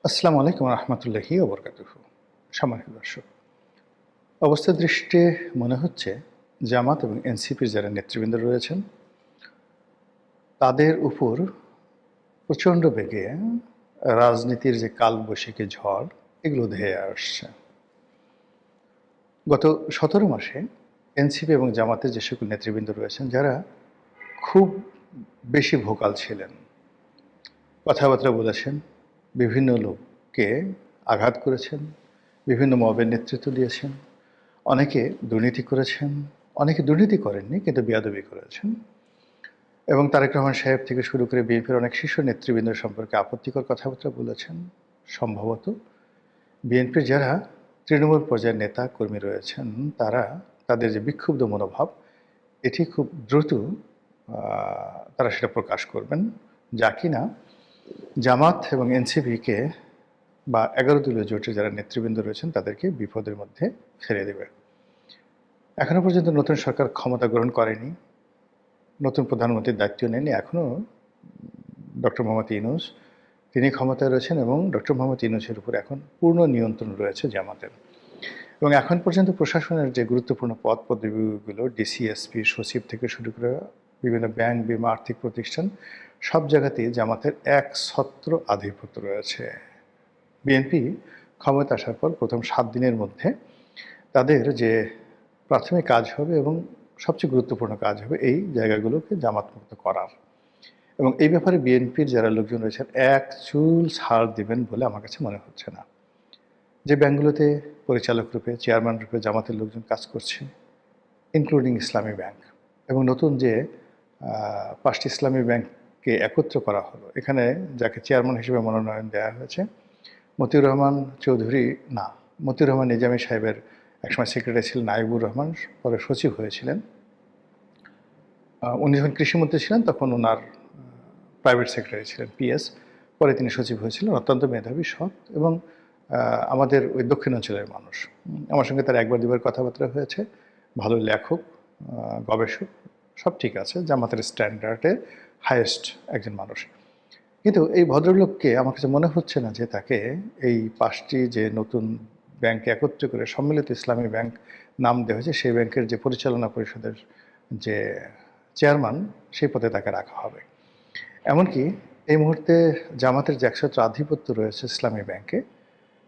আসসালামু আলাইকুম রহমতুল্লাহি ওবরকাতুহ। সম্মানিত দর্শক, অবস্থার দৃষ্টিতে মনে হচ্ছে জামাত এবং এনসিপির যারা নেতৃবৃন্দ রয়েছেন তাদের উপর প্রচণ্ড বেগে রাজনীতির যে কালবৈশাখী ঝড় এগুলো ধেয়ে আসছে। গত ১৭ মাসে এনসিপি এবং জামাতের যে সকল নেতৃবৃন্দ রয়েছেন যারা খুব বেশি ভোকাল ছিলেন, কথাবার্তা বলেছেন, বিভিন্ন লোককে আঘাত করেছেন, বিভিন্ন মবের নেতৃত্ব দিয়েছেন, অনেকে দুর্নীতি করেছেন, অনেকে দুর্নীতি করেননি কিন্তু বেয়াদবি করেছেন এবং তারেক রহমান সাহেব থেকে শুরু করে বিএনপির অনেক শীর্ষ নেতৃবৃন্দ সম্পর্কে আপত্তিকর কথাবার্তা বলেছেন। সম্ভবত বিএনপির যারা তৃণমূল পর্যায়ের নেতা কর্মী রয়েছেন তারা তাদের যে বিক্ষুব্ধ মনোভাব এটি খুব দ্রুত তারা সেটা প্রকাশ করবেন, যা কিনা জামাত এবং এনসিপিকে বা ১১ দলীয় জোটের যারা নেতৃবৃন্দ রয়েছেন তাদেরকে বিপদের মধ্যে ফেলে দেবে। এখনও পর্যন্ত নতুন সরকার ক্ষমতা গ্রহণ করেনি, নতুন প্রধানমন্ত্রীর দায়িত্ব নেননি এখনও ডক্টর মোহাম্মদ ইউনূস, তিনি ক্ষমতায় রয়েছেন এবং ডক্টর মোহাম্মদ ইউনূসের উপর এখন পূর্ণ নিয়ন্ত্রণ রয়েছে জামাতের। এবং এখন পর্যন্ত প্রশাসনের যে গুরুত্বপূর্ণ পদ পদবিগুলো ডিসি, এসপি, সচিব থেকে শুরু করে বিভিন্ন ব্যাংক, বিমা, আর্থিক প্রতিষ্ঠান সব জায়গাতেই জামাতের একছত্র আধিপত্য রয়েছে। বিএনপি ক্ষমতা আসার পর প্রথম ৭ দিনের মধ্যে তাদের যে প্রাথমিক কাজ হবে এবং সবচেয়ে গুরুত্বপূর্ণ কাজ হবে এই জায়গাগুলোকে জামাতমুক্ত করার, এবং এই ব্যাপারে বিএনপির যারা লোকজন রয়েছেন এক চুল ছাড় দিবেন বলে আমার কাছে মনে হচ্ছে না। যে ব্যাংকগুলোতে পরিচালক রূপে, চেয়ারম্যান রূপে জামাতের লোকজন কাজ করছে, ইনক্লুডিং ইসলামী ব্যাংক, এবং নতুন যে ৫টি ইসলামী ব্যাংককে একত্র করা হলো, এখানে যাকে চেয়ারম্যান হিসেবে মনোনয়ন দেওয়া হয়েছে মতিউর রহমান চৌধুরী, না, মতিউর রহমান নিজামী সাহেবের একসময় সেক্রেটারি ছিলেন নাইবুর রহমান, পরে সচিব হয়েছিলেন। উনি যখন কৃষিমন্ত্রী ছিলেন তখন ওনার প্রাইভেট সেক্রেটারি ছিলেন পিএস, পরে তিনি সচিব হয়েছিলেন। অত্যন্ত মেধাবী, সৎ এবং আমাদের ওই দক্ষিণাঞ্চলের মানুষ। আমার সঙ্গে তার একবার দুবার কথাবার্তা হয়েছে। ভালো লেখক, গবেষক, সব ঠিক আছে, জামাতের স্ট্যান্ডার্ডের হাইয়েস্ট একজন মানুষ। কিন্তু এই ভদ্রলোককে আমার কাছে মনে হচ্ছে না যে তাকে এই ৫টি যে নতুন ব্যাংকে একত্র করে সম্মিলিত ইসলামী ব্যাংক নাম দেওয়া হয়েছে সেই ব্যাংকের যে পরিচালনা পরিষদের যে চেয়ারম্যান সেই পদে তাকে রাখা হবে। এমনকি এই মুহূর্তে জামাতের যে একছত্র আধিপত্য রয়েছে ইসলামী ব্যাংকে,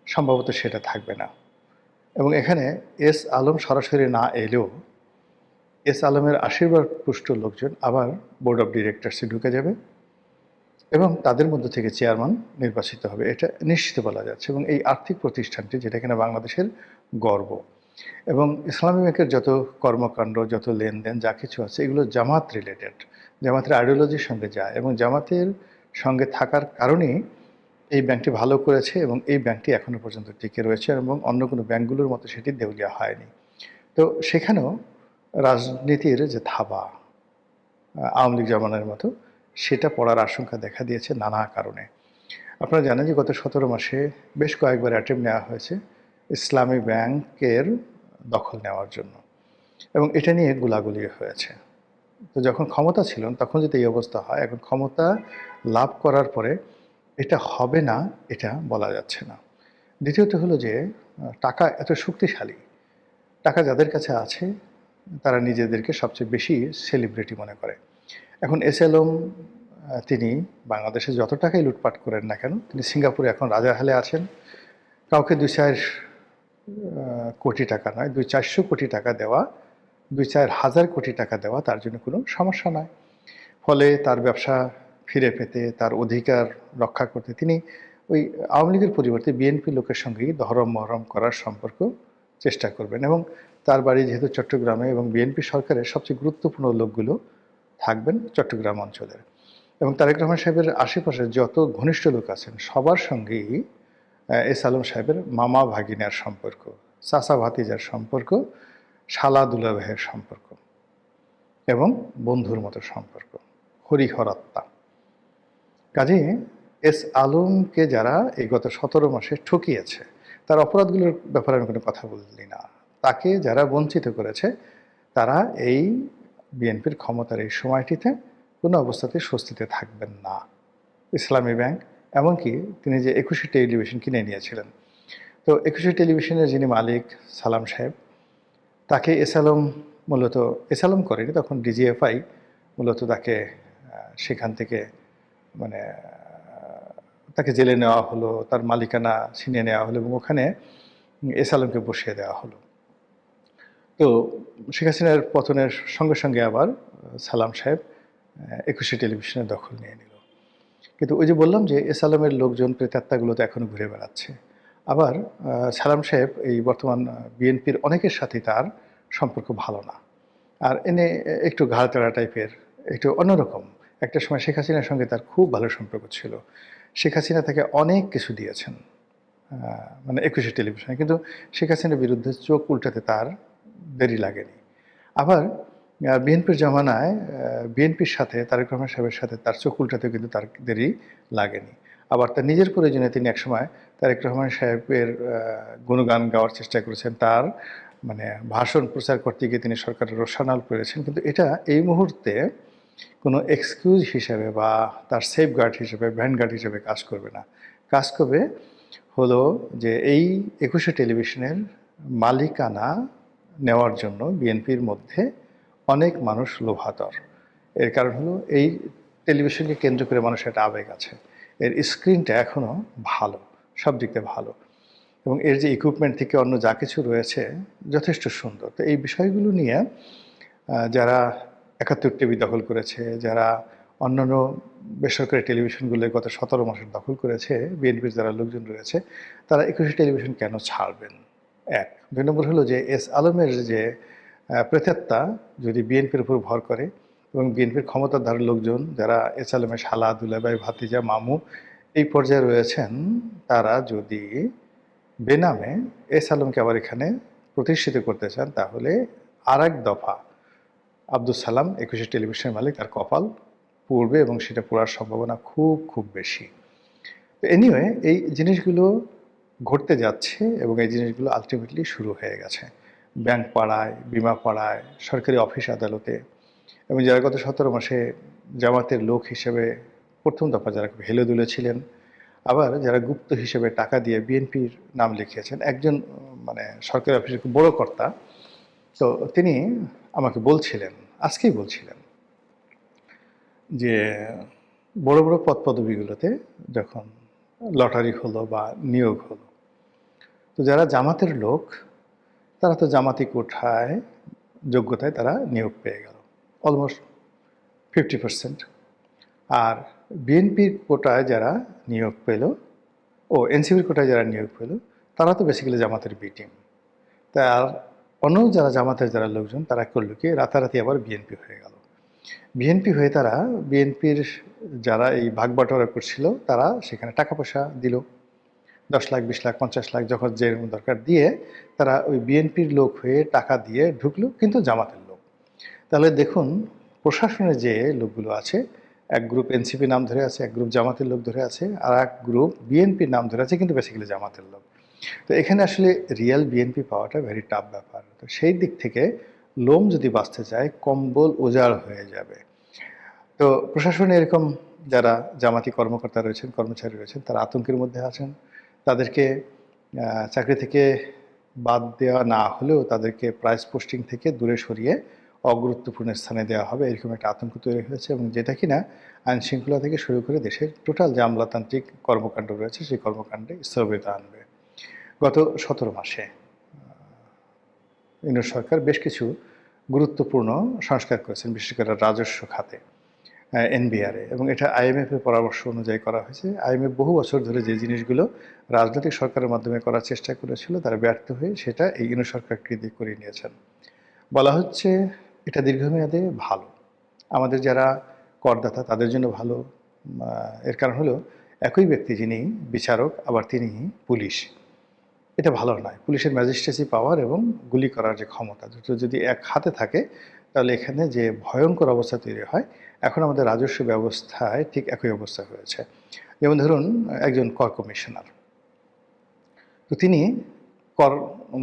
সম্ভবত সেটা থাকবে না। এবং এখানে এস আলম সরাসরি না এলেও এস আলমের আশীর্বাদ পুষ্ট লোকজন আবার বোর্ড অফ ডিরেক্টরসে ঢুকে যাবে এবং তাদের মধ্যে থেকে চেয়ারম্যান নির্বাচিত হবে, এটা নিশ্চিত বলা যাচ্ছে। এবং এই আর্থিক প্রতিষ্ঠানটি, যেটা কিনা বাংলাদেশের গর্ব, এবং ইসলামী ব্যাংকের যত কর্মকাণ্ড, যত লেনদেন, যা কিছু আছে এগুলো জামাত রিলেটেড, জামাতের আইডিওলজির সঙ্গে যায় এবং জামাতের সঙ্গে থাকার কারণেই এই ব্যাংকটি ভালো করেছে এবং এই ব্যাংকটি এখনও পর্যন্ত টিকে রয়েছে এবং অন্য কোনো ব্যাংকগুলোর মতো সেটি দেউলিয়া হয়নি। তো সেখানেও রাজনীতির যে থাবা, আওয়ামী লীগ জমানার মতো, সেটা পড়ার আশঙ্কা দেখা দিয়েছে নানা কারণে। আপনারা জানেন যে গত ১৭ মাসে বেশ কয়েকবার অ্যাটেম্প নেওয়া হয়েছে ইসলামী ব্যাংকের দখল নেওয়ার জন্য এবং এটা নিয়ে গোলাগুলি হয়েছে। তো যখন ক্ষমতা ছিলেন তখন যদি এই অবস্থা হয়, এখন ক্ষমতা লাভ করার পরে এটা হবে না, এটা বলা যাচ্ছে না। দ্বিতীয়ত হলো যে টাকা এত শক্তিশালী, টাকা যাদের কাছে আছে তারা নিজেদেরকে সবচেয়ে বেশি সেলিব্রিটি মনে করে। এখন এস আলম, তিনি বাংলাদেশে যত টাকাই লুটপাট করেন না কেন, তিনি সিঙ্গাপুরে এখন রাজার হালে আছেন। কাউকে ২-৪ কোটি টাকা নয়, ২-৪০০ কোটি টাকা দেওয়া, ২-৪ হাজার কোটি টাকা দেওয়া তার জন্য কোনো সমস্যা নয়। ফলে তার ব্যবসা ফিরে পেতে, তার অধিকার রক্ষা করতে তিনি ওই আওয়ামী লীগের পরিবর্তে বিএনপি লোকের সঙ্গেই দহরম মহরম করার সম্পর্ক চেষ্টা করবেন। এবং তার বাড়ি যেহেতু চট্টগ্রামে এবং বিএনপি সরকারের সবচেয়ে গুরুত্বপূর্ণ লোকগুলো থাকবেন চট্টগ্রাম অঞ্চলের, এবং তারেক রহমান সাহেবের আশেপাশে যত ঘনিষ্ঠ লোক আছেন সবার সঙ্গেই এস আলম সাহেবের মামা ভাগিনার সম্পর্ক, চাচা ভাতিজার সম্পর্ক, শালা দুলাভাইয়ের সম্পর্ক এবং বন্ধুর মতো সম্পর্ক, হরিহরাত্মা। কাজে এস আলমকে যারা এই গত ১৭ মাসে ঠকিয়েছে, তার অপরাধগুলোর ব্যাপারে আমি কোনো কথা বলি না, তাকে যারা বঞ্চিত করেছে তারা এই বিএনপির ক্ষমতার এই সময়টিতে কোনো অবস্থাতে স্বস্তিতে থাকবেন না। ইসলামী ব্যাংক এমনকি তিনি যে 21 টেলিভিশন কিনে নিয়েছিলেন। তো 21 টেলিভিশনের যিনি মালিক সালাম সাহেব, তাকে এসালম মূলত এসালম করেনি, তখন ডিজিএফআই মূলত তাকে সেখান থেকে মানে তাকে জেলে নেওয়া হলো, তার মালিকানা ছিনিয়ে নেওয়া হলো এবং ওখানে এসালমকে বসিয়ে দেওয়া হলো। তো শেখ হাসিনার পতনের সঙ্গে সঙ্গে আবার সালাম সাহেব 21 টেলিভিশনের দখল নিয়ে নিল। কিন্তু ওই যে বললাম যে এসালামের লোকজন প্রেতাত্মাগুলো তো এখনও ঘুরে বেড়াচ্ছে। আবার সালাম সাহেব এই বর্তমান বিএনপির অনেকের সাথেই তার সম্পর্ক ভালো না, আর এনে একটু ঘাড়তেড়া টাইপের, একটু অন্যরকম। একটা সময় শেখ হাসিনার সঙ্গে তার খুব ভালো সম্পর্ক ছিল, শেখ হাসিনা তাকে অনেক কিছু দিয়েছেন মানে 21 টেলিভিশনে, কিন্তু শেখ হাসিনার বিরুদ্ধে চোখ উল্টাতে তার দেরি লাগেনি। আবার বিএনপির জমানায় বিএনপির সাথে তারেক রহমান সাহেবের সাথে তার চোখ উল্টাতেও কিন্তু তার দেরি লাগেনি। আবার তার নিজের প্রয়োজনে তিনি একসময় তারেক রহমান সাহেবের গুণগান গাওয়ার চেষ্টা করেছেন, তার মানে ভাষণ প্রচার করতে গিয়ে তিনি সরকারের রোষানল করেছেন, কিন্তু এটা এই মুহূর্তে কোনো এক্সকিউজ হিসেবে বা তার সেফগার্ড হিসেবে, ভ্যানগার্ড হিসেবে কাজ করবে না। কাজ করবে হলো যে এই 21 টেলিভিশনের মালিকানা নেওয়ার জন্য বিএনপির মধ্যে অনেক মানুষ লোভাতর। এর কারণ হলো এই টেলিভিশনকে কেন্দ্র করে মানুষের একটা আবেগ আছে, এর স্ক্রিনটা এখনও ভালো, সব দিক দিয়ে ভালো, এবং এর যে ইকুইপমেন্ট থেকে অন্য যা কিছু রয়েছে যথেষ্ট সুন্দর। তো এই বিষয়গুলো নিয়ে যারা 71 টিভি দখল করেছে, যারা অন্যান্য বেসরকারি টেলিভিশনগুলো গত 17 মাসের দখল করেছে, বিএনপির যারা লোকজন রয়েছে, তারা 21 টেলিভিশন কেন ছাড়বেন? এক। 2 নম্বর হলো যে এস আলমের যে প্রেতাত্মা যদি বিএনপির উপর ভর করে এবং বিএনপির ক্ষমতাধারী লোকজন যারা এস আলমের শালা, দুলাভাই, ভাতিজা, মামু এই পর্যায়ে রয়েছেন, তারা যদি বেনামে এস আলমকে আবার এখানে প্রতিষ্ঠিত করতে চান, তাহলে আর এক দফা আব্দুল সালাম 21 টেলিভিশনের মালিক, তার কপাল পুড়বে এবং সেটা পোড়ার সম্ভাবনা খুব খুব বেশি। তো এনিওয়ে এই জিনিসগুলো ঘটতে যাচ্ছে এবং এই জিনিসগুলো আলটিমেটলি শুরু হয়ে গেছে ব্যাংক পাড়ায়, বিমা পাড়ায়, সরকারি অফিস আদালতে, এবং যারা গত 17 মাসে জামাতের লোক হিসেবে প্রথম দফা যারা হেলে দুলে ছিলেন, আবার যারা গুপ্ত হিসেবে টাকা দিয়ে বিএনপির নাম লিখিয়েছেন। একজন মানে সরকারি অফিসের খুব বড় কর্তা, তো তিনি আমাকে বলছিলেন, আজকেই বলছিলেন যে বড় বড় পদ পদবিগুলোতে যখন লটারি হলো বা নিয়োগ হলো, তো যারা জামাতের লোক তারা তো জামাতি কোঠায় যোগ্যতায় তারা নিয়োগ পেয়ে গেল অলমোস্ট 50%। আর বিএনপির কোটায় যারা নিয়োগ পেল, এনসিপির কোটায় যারা নিয়োগ পেল, তারা তো বেসিক্যালি জামাতের বি টিম। তার অন্য যারা জামাতের যারা লোকজন, তারা করলো কি রাতারাতি আবার বিএনপি হয়ে গেল। বিএনপি হয়ে তারা বিএনপির যারা এই ভাগ বাটোয়ারা করছিল, তারা সেখানে টাকা পয়সা দিল, 10 লাখ, 20 লাখ, 50 লাখ, যখন যে দরকার দিয়ে তারা ওই বিএনপির লোক হয়ে টাকা দিয়ে ঢুকলো, কিন্তু জামাতের লোক। তাহলে দেখুন প্রশাসনে যে লোকগুলো আছে, এক গ্রুপ এনসিপি নাম ধরে আছে, এক গ্রুপ জামাতের লোক ধরে আছে, আর এক গ্রুপ বিএনপির নাম ধরে আছে, কিন্তু বেসিক্যালি জামাতের লোক। তো এখানে আসলে রিয়েল বিএনপি পাওয়াটা ভেরি টাফ ব্যাপার। তো সেই দিক থেকে লোম যদি বাঁচতে চায়, কম্বল উজাড় হয়ে যাবে। তো প্রশাসনে এরকম যারা জামাতি কর্মকর্তা রয়েছেন, কর্মচারী রয়েছেন, তারা আতঙ্কের মধ্যে আছেন। তাদেরকে চাকরি থেকে বাদ দেওয়া না হলেও তাদেরকে প্রাইস পোস্টিং থেকে দূরে সরিয়ে অগুরুত্বপূর্ণ স্থানে দেওয়া হবে, এরকম একটা আতঙ্ক তৈরি হয়েছে, এবং যেটা কিনা আইন শৃঙ্খলা থেকে শুরু করে দেশের টোটাল যে আমলাতান্ত্রিক কর্মকাণ্ড রয়েছে সেই কর্মকাণ্ডে স্থবিরতা আনবে। গত 17 মাসে ইউনূস সরকার বেশ কিছু গুরুত্বপূর্ণ সংস্কার করেছেন, বিশেষ করে রাজস্ব খাতে, এনবিআরে, এবং এটা আইএমএফের পরামর্শ অনুযায়ী করা হয়েছে। আইএমএফ বহু বছর ধরে যে জিনিসগুলো রাজনৈতিক সরকারের মাধ্যমে করার চেষ্টা করেছিল, তারা ব্যর্থ হয়ে সেটা এই ইউনূস সরকারকে দিয়ে করিয়ে নিয়েছেন। বলা হচ্ছে এটা দীর্ঘমেয়াদে ভালো, আমাদের যারা করদাতা তাদের জন্য ভালো। এর কারণ হলো একই ব্যক্তি যিনি বিচারক আবার তিনি পুলিশ, এটা ভালো নয়। পুলিশের ম্যাজিস্ট্রেসি পাওয়ার এবং গুলি করার যে ক্ষমতা, দুটো যদি এক হাতে থাকে, তাহলে এখানে যে ভয়ঙ্কর অবস্থা তৈরি হয়, এখন আমাদের রাজস্ব ব্যবস্থায় ঠিক একই অবস্থা হয়েছে। যেমন ধরুন একজন কর কমিশনার, তো তিনি কর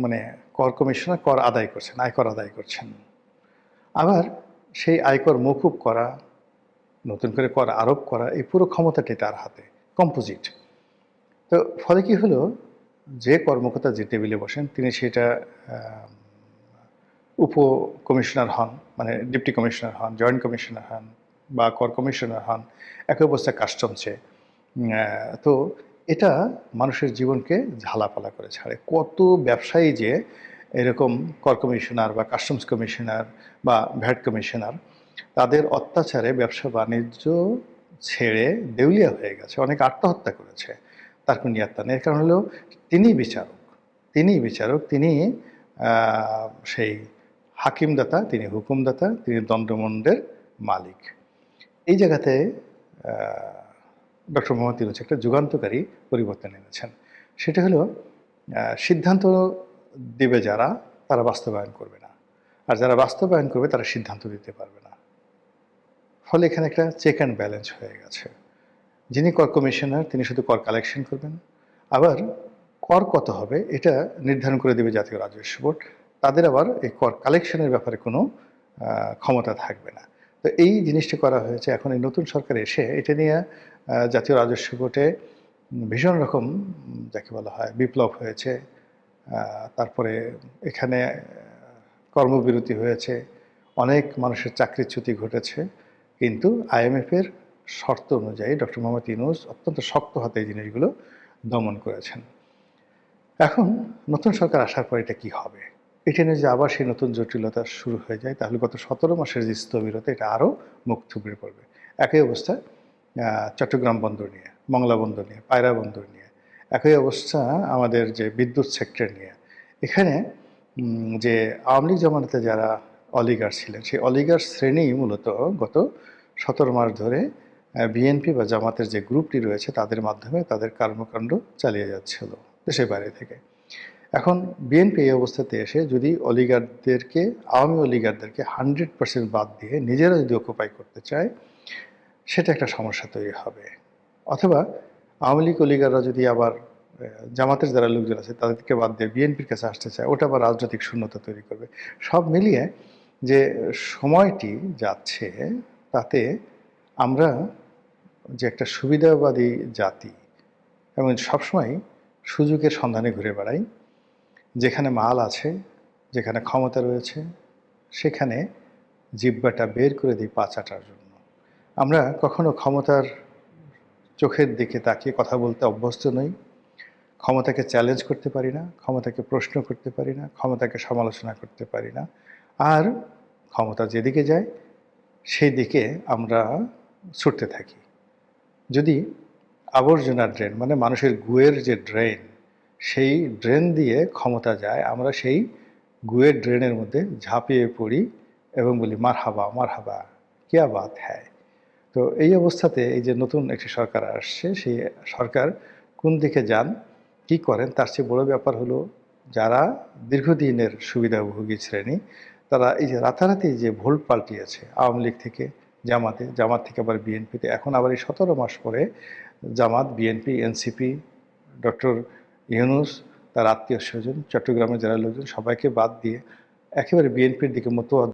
মানে কর কমিশনার কর আদায় করছেন, আয়কর আদায় করছেন, আবার সেই আয়কর মকুব করা, নতুন করে কর আরোপ করা, এই পুরো ক্ষমতাটি তার হাতে। কম্পোজিট। তো ফলে কি হলো, যে কর্মকর্তা যে টেবিলে বসেন তিনি সেটা উপ কমিশনার হন, মানে ডিপটি কমিশনার হন, জয়েন্ট কমিশনার হন বা কর কমিশনার হন, একই অবস্থায় কাস্টমসে। তো এটা মানুষের জীবনকে ঝালাপালা করে ছাড়ে। কত ব্যবসায়ী যে এরকম কর কমিশনার বা কাস্টমস কমিশনার বা ভ্যাট কমিশনার, তাদের অত্যাচারে ব্যবসা বাণিজ্য ছেড়ে দেউলিয়া হয়ে গেছে, অনেক আত্মহত্যা করেছে। তার কোনো নিয়াত্তা নেই। এর কারণ হলো তিনিই বিচারক, তিনিই বিচারক, তিনি সেই হাকিমদাতা, তিনি হুকুমদাতা, তিনি দণ্ডমুণ্ডের মালিক। এই জায়গাতে ডক্টর মোহাম্মদ ইউনূস একটা যুগান্তকারী পরিবর্তন এনেছেন। সেটা হলো সিদ্ধান্ত দেবে যারা, তারা বাস্তবায়ন করবে না, আর যারা বাস্তবায়ন করবে তারা সিদ্ধান্ত দিতে পারবে না। ফলে এখানে একটা চেক অ্যান্ড ব্যালেন্স হয়ে গেছে। যিনি কর কমিশনার তিনি শুধু কর কালেকশন করবেন, আবার কর কত হবে এটা নির্ধারণ করে দেবে জাতীয় রাজস্ব বোর্ড। তাদের আবার এই কর কালেকশনের ব্যাপারে কোনো ক্ষমতা থাকবে না। তো এই জিনিসটা করা হয়েছে। এখন এই নতুন সরকার এসে এটা নিয়ে জাতীয় রাজস্ব বোর্ডে ভীষণ রকম যাকে বলা হয় বিপ্লব হয়েছে। তারপরে এখানে কর্মবিরতি হয়েছে, অনেক মানুষের চাকরিচ্যুতি ঘটেছে, কিন্তু আইএমএফের শর্ত অনুযায়ী ডক্টর মোহাম্মদ ইউনূস অত্যন্ত শক্ত হাতে এই জিনিসগুলো দমন করেছেন। এখন নতুন সরকার আসার পর এটা কী হবে, এটা নিয়ে যে আবার সেই নতুন জটিলতা শুরু হয়ে যায়, তাহলে গত 17 মাসের যে স্থবিরতা এটা আরও মুখ থুবড়ে পড়বে। একই অবস্থা চট্টগ্রাম বন্দর নিয়ে, মংলা বন্দর নিয়ে, পায়রা বন্দর নিয়ে, একই অবস্থা আমাদের যে বিদ্যুৎ সেক্টর নিয়ে। এখানে যে আওয়ামী লীগ জামানাতে যারা অলিগার ছিলেন, সেই অলিগার শ্রেণী মূলত গত 17 মাস ধরে বিএনপি বা জামাতের যে গ্রুপটি রয়েছে তাদের মাধ্যমে তাদের কর্মকাণ্ড চালিয়ে যাচ্ছিল দেশের বাইরে থেকে। এখন বিএনপি এই অবস্থাতে এসে যদি অলিগারদেরকে, আওয়ামী অলিগারদেরকে 100% বাদ দিয়ে নিজেরা যদি অকুপাই করতে চায়, সেটা একটা সমস্যা তৈরি হবে। অথবা আওয়ামী লীগ অলিগাররা যদি আবার জামাতের যারা লোকজন আছে তাদেরকে বাদ দিয়ে বিএনপির কাছে আসতে চায়, ওটা আবার রাজনৈতিক শূন্যতা তৈরি করবে। সব মিলিয়ে যে সময়টি যাচ্ছে তাতে আমরা যে একটা সুবিধাবাদী জাতি এবং সবসময় সুযোগের সন্ধানে ঘুরে বেড়াই, যেখানে মাল আছে, যেখানে ক্ষমতা রয়েছে, সেখানে জিহ্বাটা বের করে দিই পা চাটার জন্য। আমরা কখনো ক্ষমতার চোখের দিকে তাকিয়ে কথা বলতে অভ্যস্ত নই, ক্ষমতাকে চ্যালেঞ্জ করতে পারি না, ক্ষমতাকে প্রশ্ন করতে পারি না, ক্ষমতাকে সমালোচনা করতে পারি না। আর ক্ষমতা যেদিকে যায় সেই দিকে আমরা ছুটতে থাকি। যদি আবর্জনার ড্রেন, মানে মানুষের গুয়ের যে ড্রেন, সেই ড্রেন দিয়ে ক্ষমতা যায়, আমরা সেই গুয়ের ড্রেনের মধ্যে ঝাঁপিয়ে পড়ি এবং বলি মারহাবা মারহাবা, কিয়া বাত হ্যায়। তো এই অবস্থাতে এই যে নতুন একটি সরকার আসছে, সেই সরকার কোন দিকে যান, কি করেন, তার চেয়ে বড় ব্যাপার হলো যারা দীর্ঘদিনের সুবিধাভোগী শ্রেণী, তারা এই যে রাতারাতি যে ভোল্ট পাল্টিয়েছে আওয়ামী লীগ থেকে জামাতে, জামাত থেকে আবার বিএনপিতে, এখন আবার এই 17 মাস পরে জামাত, বিএনপি, এনসিপি, ডক্টর ইউনূস, তার আত্মীয় স্বজন, চট্টগ্রামের যারা লোকজন সবাইকে বাদ দিয়ে একেবারে বিএনপির দিকে মতো